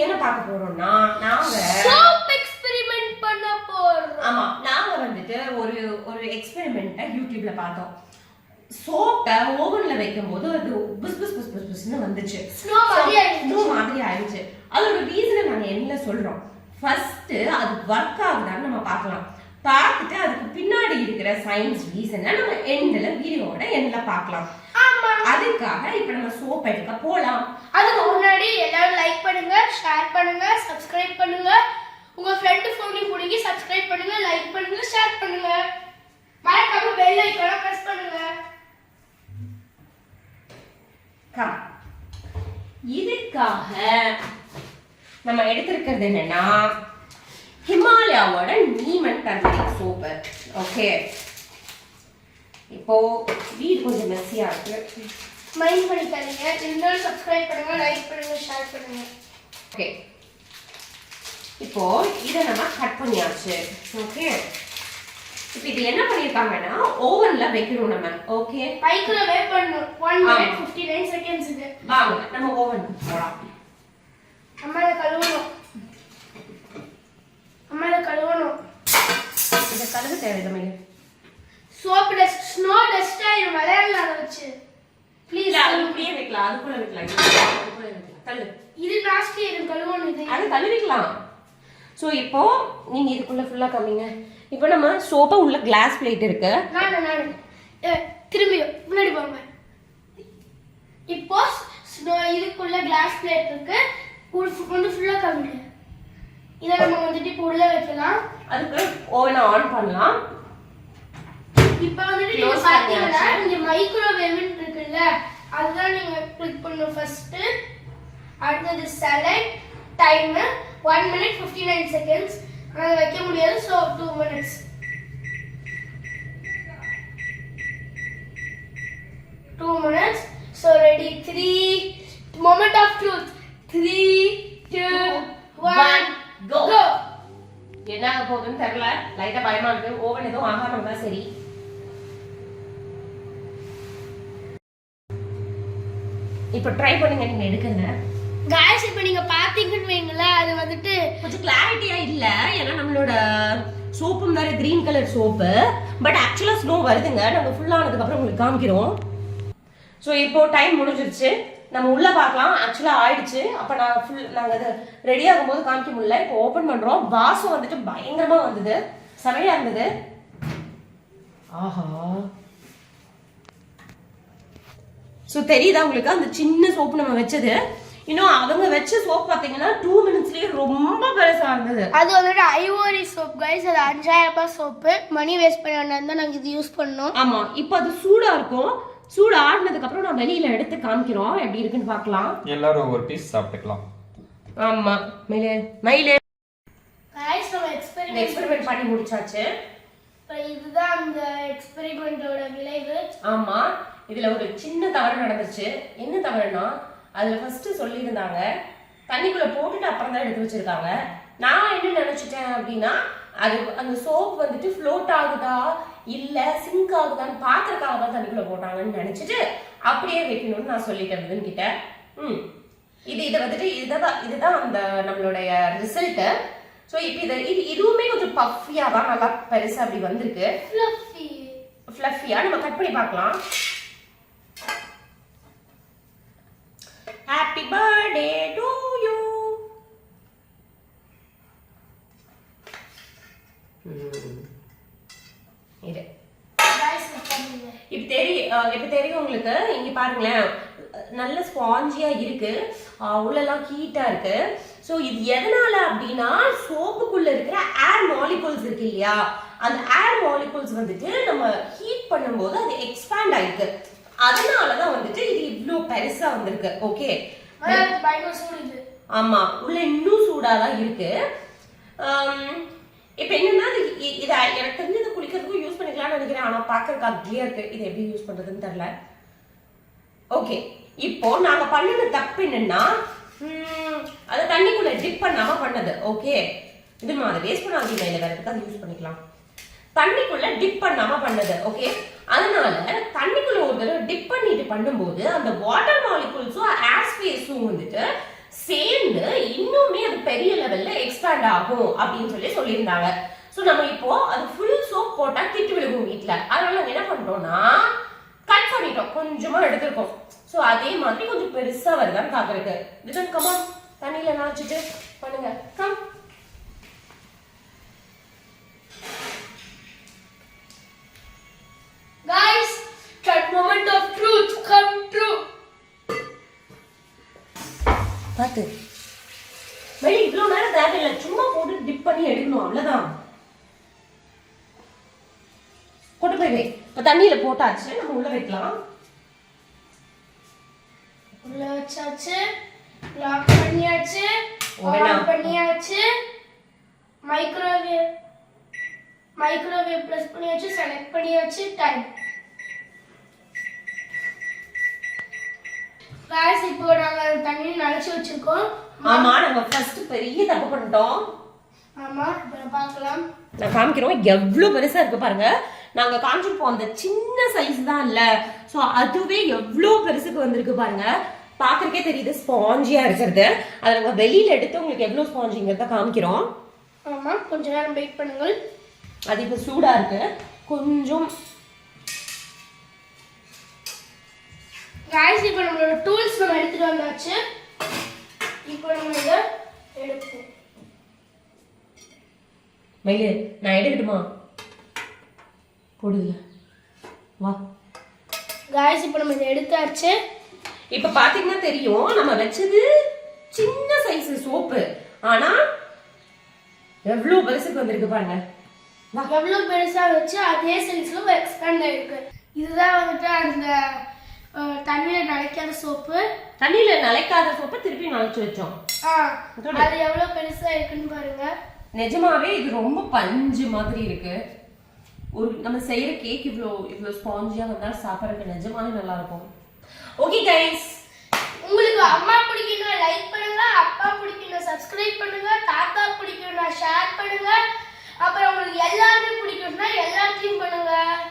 என்ன பார்க்க போறோம்னா நாங்க சோப் எக்ஸ்பெரிமென்ட் பண்ண போறோம். ஆமா, நாங்க வந்துட்டு ஒரு எக்ஸ்பெரிமெண்ட்டை யூடியூப்ல பார்த்தோம். சோப்பை ஓவன்ல வைக்கும்போது அது புஸ் புஸ் புஸ் புஸ் புஸ்னு வந்துச்சு. ஸ்னோ மாதிரி ஆயிடுச்சு. அதோட ரீசனை நாங்க என்ன சொல்றோம், ஃபர்ஸ்ட் அது ஒர்க் ஆகுதான்னு நம்ம பார்க்கலாம். பார்த்துட்டு அதுக்கு பின்னாடி இருக்கிற சயின்ஸ் ரீசனை நம்ம எண்ட்ல வீடியோவோட எண்ட்ல பார்க்கலாம். அதுக்காக இப்ப நம்ம சோப் எடுக்க போலாம். அதுக்கு முன்னாடி எல்லாரும் லைக் பண்ணுங்க, ஷேர் பண்ணுங்க, சப்ஸ்கிரைப் பண்ணுங்க. உங்க ஃப்ரெண்ட் ஃபோனையும் புடிங்கி சப்ஸ்கிரைப் பண்ணுங்க, லைக் பண்ணுங்க, ஷேர் பண்ணுங்க. மறக்காம பெல் ஐகானை பிரஸ் பண்ணுங்க. இதுக்காக நம்ம எடுத்திருக்கிறது என்னன்னா ஹிமாலயாவோட நீமன் டர்மரிக் சோப்பு. ஓகே, இப்போ வீடு கொஞ்சம் மெஸ்ஸியா இருக்கு, மைண்ட் பண்ணிக்காதீங்க. இருந்தாலும் சப்ஸ்கிரைப் பண்ணுங்க, லைக் பண்ணுங்க, ஷேர் பண்ணுங்க. ஓகே, இப்போ இதை நம்ம கட் பண்ணியாச்சு. ஓகே, இப்போ இது என்ன பண்ணிருக்காங்கன்னா ஓவன்ல வைக்கணும் நம்ம. ஓகே, மைக்ரோவேவ் பண்ணனும் 1 minute 59 seconds க்கு. வாங்க நம்ம ஓவன் போலாம். அம்மால கழுவணும். இத கழுவ தேவையில்லை. சோப் டஸ்ட், ஸ்னோ டஸ்ட் ஆயிரும் விளையாடல அத வச்சு. ப்ளீஸ் அது அப்படியே வைக்கலாம், அதுக்குள்ள வைக்கலாம். கழு. இது நாஸ்டி இருக்கு, கழுவணும் இது. அது கழுவிக்கலாம். சோ இப்போ நீங்க இதுக்குள்ள ஃபுல்லா காமிங்க. இப்போ நம்ம சோப்பா உள்ள கிளாஸ் பிளேட் இருக்கு. நான் திரும்பி முன்னாடி போங்க. இப்போ இதுக்குள்ள கிளாஸ் பிளேட் இருக்கு. கொஞ்சம் ஃபுல்லா காமிங்க. இத நம்ம வந்துட்டு இப்போ உள்ள வைக்கலாம். அதுக்கு ஓவனை ஆன் பண்ணலாம். இப்போ வந்துட்டு நீங்க பாத்தீங்கன்னா இங்க மைக்ரோவேவ் இருக்குல்ல, அதுதான் நீங்க கிளிக் பண்ணனும் ஃபர்ஸ்ட். அடுத்து செலக்ட் டைம் 1 minute 59 seconds. அத வைக்க முடியாது, so 2 minutes. So ready, 3 moment of truth. 3 2 1 go. என்ன ஆக போகுதுன்னு தெரியல, லைட்டா பயமா இருக்கு. ஓவன் ஏதோ ஆகாம சரி. இப்போ ட்ரை பண்ணுங்க நீங்க எடுக்கங்க. गाइस இப்போ நீங்க பாத்தீங்கன்னு வைங்களா, அது வந்துட்டு கொஞ்சம் கிளாரிட்டியா இல்ல. ஏன்னா நம்மளோட சோப்பும் வேற கிரீன் கலர் சோப்பு. பட் ஆக்சுவலா ஸ்னோ வருதுங்க. நம்ம ஃபுல்லா ஆனதுக்கு அப்புறம் உங்களுக்கு காமிக்கிறோம். சோ இப்போ டைம் முடிஞ்சிருச்சு, நம்ம உள்ள பார்க்கலாம். ஆக்சுவலா ஆயிடுச்சு. அப்ப நாங்க அது ரெடி ஆகும்போது காமிக்க முடியல. இப்போ ஓபன் பண்றோம். வாசம் வந்துட்டு பயங்கரமா வந்தது, செமையா இருந்தது. ஆஹா, சோ தெரியுதா உங்களுக்கு அந்த சின்ன சோப்பு நம்ம வச்சது? இன்னும் அவங்க வச்ச சோப் பாத்தீங்கன்னா 2 minutesலயே ரொம்ப பெருசா இருந்தது. அது வந்துட்டு ஐவோரி சோப் गाइस. அது 5000 ரூபாய் சோப்பு. மணி வேஸ்ட் பண்ண வேண்டாம் தான் நாங்க இது யூஸ் பண்ணோம். ஆமா, இப்போ அது சூடா இருக்கும். சூடு ஆறுனதுக்கு அப்புறம் நான் வெளியில எடுத்து காமிக்கிறோம், எப்படி இருக்குன்னு பார்க்கலாம். எல்லாரும் ஒரு பீஸ் சாப்பிட்டுக்கலாம். ஆமா, மயிலே गाइस நம்ம எக்ஸ்பெரிமென்ட் பண்ணி முடிச்சாச்சு. இதுதான் அந்த எக்ஸ்பெரிமெண்டோட விளைவு. ஆமா, இதுல ஒரு சின்ன தவறு நடந்துச்சு. என்ன தவறுனா, அதுல ஃபர்ஸ்ட் சொல்லியிருந்தாங்க தண்ணிக்குள்ள போட்டுட்டு அப்புறம் தான் எடுத்து வச்சிருக்காங்க. நான் என்ன நினைச்சிட்டேன் அப்படின்னா, அது அந்த சோப் வந்துட்டு ஃப்ளோட் ஆகுதா இல்ல சிங்க் ஆகுதான்னு பாக்குறதுக்காக தான் தண்ணிக்குள்ள போட்டாங்கன்னு நினைச்சிட்டு அப்படியே வைக்கணும்னு நான் சொல்லிட்டேன் கிட்ட. இதை வந்துட்டு இதுதான் அந்த நம்மளுடைய ரிசல்ட். ஸோ இப்போ இதுவுமே கொஞ்சம் பஃபியா தான், நல்லா பெருசா அப்படி வந்திருக்கு. ஃப்ளஃபியா நம்ம கட் பண்ணி பார்க்கலாம். Happy birthday to you. இது இப்ப தெரியும் உங்களுக்கு. இங்க பாருங்களேன், நல்ல ஸ்பாஞ்சியா இருக்கு, உள்ளெல்லாம் ஹீட்டா இருக்கு. ஸோ இது எதனால அப்படின்னா, சோப்புக்குள்ள இருக்கிற ஏர் மாலிகூல்ஸ் இருக்கு இல்லையா, அந்த ஏர் மாலிகூல்ஸ் வந்துட்டு நம்ம ஹீட் பண்ணும்போது அது எக்ஸ்பேண்ட் ஆயிருக்கு. அதனாலதான் வந்துட்டு இது இவ்ளோ பெருசா வந்திருக்கு. ஓகே, ஆமா, உள்ள இன்னும் சூடாதான் இருக்கு. இப்ப என்னன்னா, இத எனக்கு தெரிஞ்சு இதை குளிக்கிறதுக்கும் யூஸ் பண்ணிக்கலாம்னு நினைக்கிறேன். ஆனா பாக்குறதுக்கு அக்லியா இருக்கு, இதை எப்படி யூஸ் பண்றதுன்னு தெரியல. ஓகே, இப்போ நாங்க பண்ணது தப்பு என்னன்னா, அதை தண்ணிக்குள்ள டிப் பண்ணாம பண்ணது. ஓகே, இது மாதிரி வேஸ்ட் பண்ணாதீங்க, இல்ல வேற எதுக்காவது யூஸ் பண்ணிக்கலாம். தண்ணிக்குள்ள டிப் பண்ணாம பண்ணது. ஓகே, அதனால தண்ணிக்குள்ள ஒரு தடவை டிப் பண்ணிட்டு பண்ணும்போது அந்த வாட்டர் மாலிகூல்ஸும் ஏர் ஸ்பேஸும் வந்துட்டு சேர்ந்து இன்னுமே அது பெரிய லெவல்ல எக்ஸ்பேண்ட் ஆகும் அப்படின்னு சொல்லியிருந்தாங்க. ஸோ நம்ம இப்போ அது ஃபுல் சோப் போட்டா திட்டு விழுகும் வீட்டுல. அதனால நாங்க என்ன பண்றோம்னா கட் பண்ணிட்டோம், கொஞ்சமா எடுத்திருக்கோம். ஸோ அதே மாதிரி கொஞ்சம் பெருசா வருதான்னு பாக்குறதுக்கு. இதுதான் கமா தண்ணியில நினைச்சிட்டு பண்ணுங்க. Come guys, that moment of truth come true. பாத்து வெளி இவ்வளவு நேரம் தேவையில்லை, சும்மா போட்டு டிப் பண்ணி எடுக்கணும், அவ்வளவுதான். கொண்டு போய் வை. இப்ப தண்ணியில போட்டாச்சு, நம்ம உள்ள வைக்கலாம். உள்ள வச்சாச்சு, லாக் பண்ணியாச்சு, ஆன் பண்ணியாச்சு, மைக்ரோவேவ் பிரஸ் பண்ணியாச்சு, செலக்ட் பண்ணியாச்சு, டைம். गाइस இப்போ நாங்க தண்ணியை நனைச்சு வச்சிருக்கோம். ஆமா, நம்ம ஃபர்ஸ்ட் பெரிய தப்பு பண்ணிட்டோம். ஆமா, இப்ப பார்க்கலாம். நான் காமிக்கிறோம் எவ்வளவு பெருசா இருக்கு பாருங்க. நாங்க காமிச்சிருப்போம் அந்த சின்ன சைஸ் தான் இல்ல, சோ அதுவே எவ்வளவு பெருசுக்கு வந்திருக்கு பாருங்க. பாக்குறதுக்கே தெரியுது ஸ்பாஞ்சியா இருக்கிறது. அதை நாங்க வெளியில எடுத்து உங்களுக்கு எவ்வளவு ஸ்பாஞ்சிங்கிறத காமிக்கிறோம். ஆமா, கொஞ்ச நேரம் வெயிட் பண்ணுங்கள். அது இப்ப சூடா இருக்கு கொஞ்சம். गाइस இப்போ நம்மளோட டூல்ஸ் நம்ம எடுத்துட்டு வந்தாச்சு. இப்போ நம்ம இத எடுப்போம். மயிலு நான் எடுக்கட்டுமா? போடுங்க வா. गाइस இப்போ நம்ம இத எடுத்தாச்சு. இப்ப பாத்தீங்கன்னா தெரியும் நம்ம வச்சது சின்ன சைஸ் சோப்பு, ஆனா எவ்வளவு பெருசுக்கு வந்திருக்கு பாருங்க. எவ்வளவு பெருசா வச்சு அதே சைஸ்ல எக்ஸ்பேண்ட் ஆயிருக்கு. இதுதான் வந்துட்டு அந்த தண்ணியில நனைக்காத சோப்பு. தண்ணியில நனைக்காத சோப்பு திருப்பி நனைச்சு வச்சோம். அது எவ்வளவு பெருசா இருக்குன்னு பாருங்க. நிஜமாவே இது ரொம்ப பஞ்சு மாதிரி இருக்கு. ஒரு நம்ம செய்யற கேக் இவ்வளோ ஸ்பாஞ்சியா வந்தா சாப்பிடறதுக்கு நிஜமாவே நல்லா இருக்கும். ஓகே கைஸ், உங்களுக்கு அம்மா பிடிக்கும்னா லைக் பண்ணுங்க, அப்பா பிடிக்கும்னா சப்ஸ்கிரைப் பண்ணுங்க, தாத்தா பிடிக்கும்னா ஷேர் பண்ணுங்க, அப்புறம் உங்களுக்கு எல்லாருமே பிடிக்கும்னா எல்லாத்தையும் பண்ணுங்க.